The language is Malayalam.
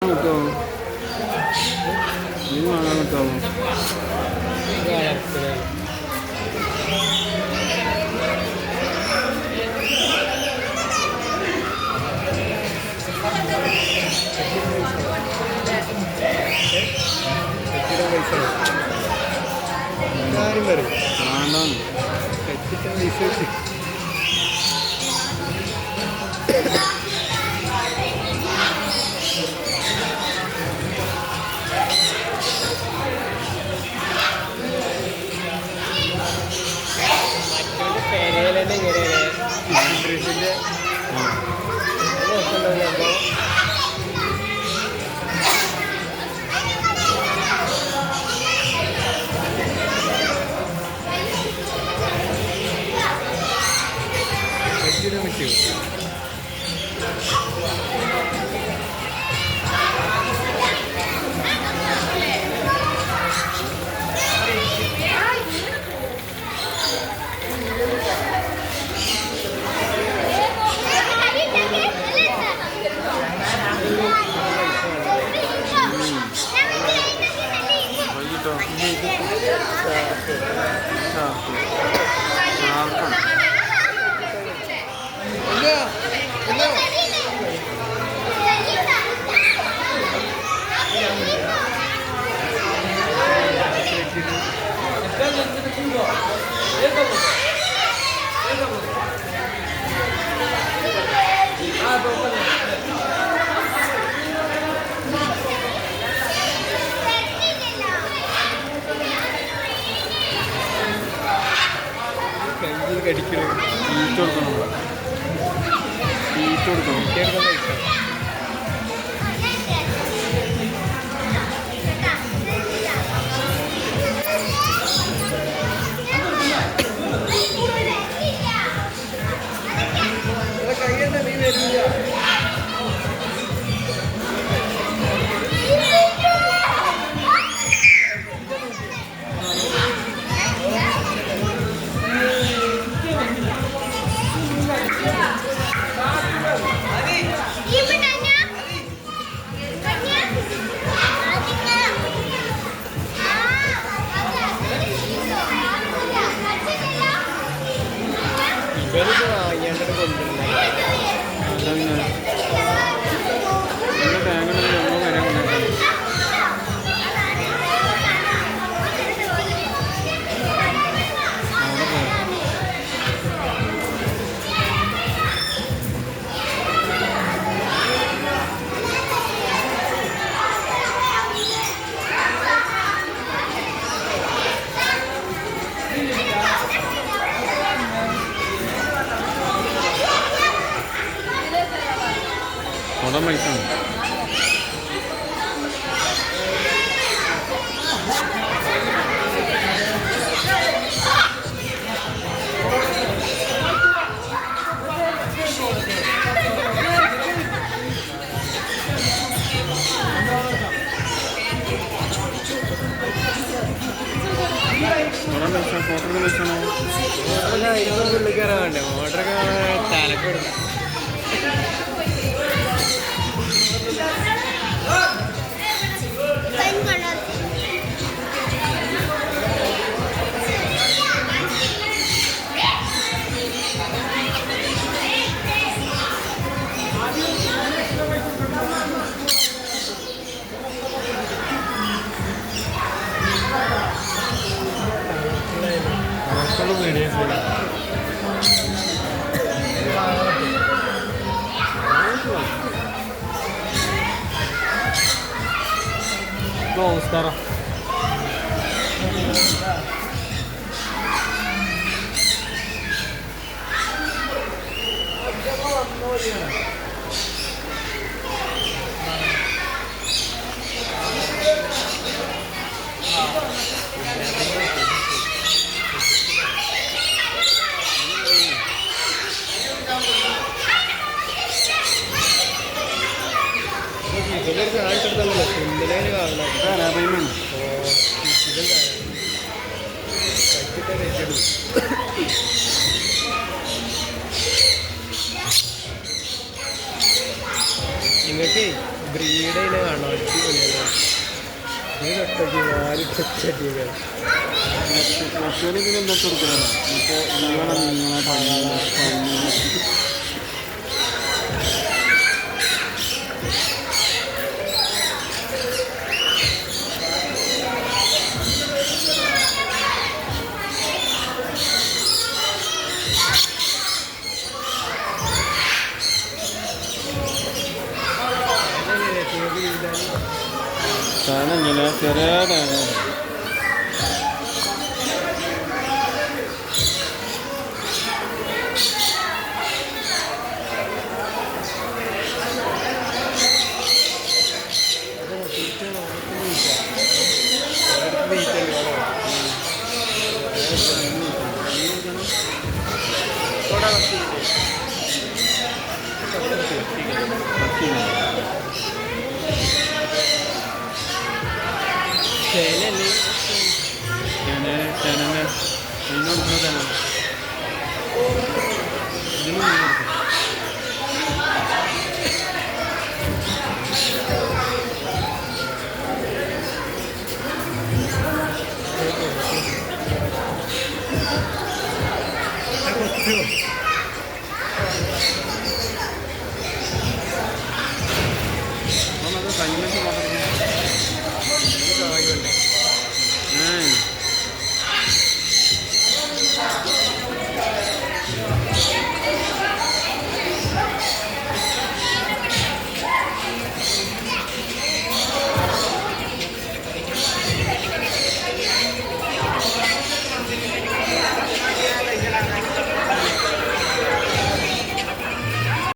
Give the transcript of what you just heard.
കിട്ടുമോ? നീ വാങ്ങാൻ കിട്ടുമോ? എല്ലാവരും വരും വേണ്ടാന്ന് തെറ്റിട്ട് പൈസ മറ്റൊരു പെരയിൽ തന്നെ ഇങ്ങനെയാണ് അപ്പോൾ പറ്റുമോ? വൈകിട്ടോ? കടിക്കണം തീറ്റ കൊടുക്കണം. തീറ്റ കൊടുക്കണം. കേൾക്കാൻ പൈസ കയ്യണ്ട നീ വരില്ല. ഇവരിത് വാങ്ങിയാണ്ടത് കൊണ്ടുവരുന്നത് അതങ്ങനെ എൻ്റെ ബാങ്കിൽ നമ്മൾ വരെ കൊണ്ടുവരുന്നത്. അവിടെ പോയി അവിടെ പൈസ ഉണ്ട്. അവിടെ പൈസ ഫോട്ടോയുടെ പൈസ ആണോ? അതിനൊന്നും ഉള്ളിൽ കയറാൻ വേണ്ടേ? മോട്ടറൊക്കെ തലക്കെടുക്കും. നമസ്കാരം. ഇതിലൊരു കാണിച്ചെടുത്തല്ലോ കുന്തലേന് കാണണം. പേയ്മെന്റ് നിങ്ങൾക്ക് ബ്രീഡയിലെ കാണണം അടിപൊളിയല്ലേ കട്ടക്കി വാരി ടച്ചടിയൊക്കെ മറ്റൊരു ഇതിന് എന്തൊക്കെ കൊടുക്കണം മറ്റേ ജീവനം ഇങ്ങനെ സാധനം ചെറിയ